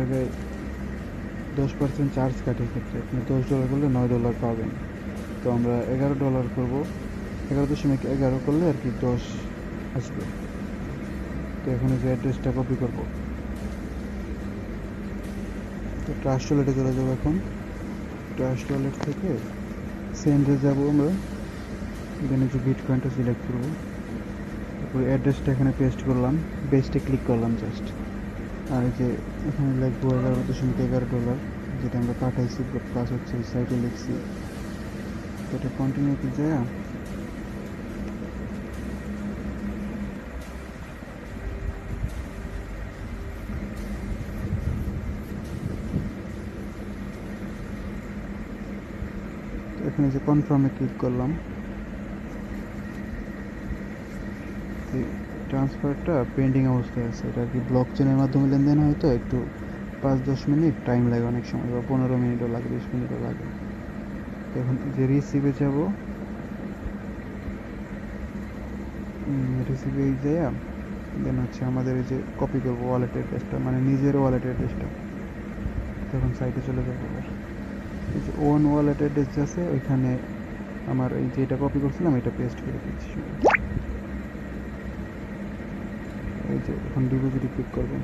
জায়গায় 10% চার্জ কাটে, ক্ষেত্রে আপনি $10 করলে $9 পাবেন। তো আমরা $11 করবো, 11.11 করলে আর কি 10 আসবে। তো এখন এই যে অ্যাড্রেসটা কপি করব। তো ট্রাস্ট ওয়ালেটে চলে যাবো। এখন ট্রাস্ট ওয়ালেট থেকে সেন্ডে যাব আমরা। এখানে যে বিটকয়েনটা সিলেক্ট করবো, তারপরে অ্যাড্রেসটা এখানে পেস্ট করলাম, পেস্টে ক্লিক করলাম জাস্ট। আর এই যে এখানে লিখবো $11.11, যেটা আমরা পাঠাইছি প্লাস হচ্ছে এই সাইটে লিখছি। তো এটা কন্টিনিউতে যায়। এখানে যে কনফার্মে ক্লিক করলাম। ট্রান্সফারটা পেন্ডিং অবস্থায় আছে, এটা কি ব্লক চেনের মাধ্যমে লেনদেন হয়, তো একটু 5-10 মিনিট টাইম লাগে অনেক সময়, বা 15 মিনিটও লাগে, 20 মিনিটও লাগে। তো এখন যে রিসিভে যাব, রিসিভে যাইয়া দেন হচ্ছে আমাদের এই যে কপি করবো ওয়ালেট অ্যাড্রেসটা, মানে নিজের ওয়ালেট অ্যাড্রেসটা। তখন সাইটে চলে যাবো। আবার এই যে ওন ওয়ালেট অ্যাড্রেস আছে, ওইখানে আমার এই যেটা কপি করছিলাম এটা পেস্ট করে দিচ্ছি। এই যে এখন ডিপোজিটে ক্লিক করবেন।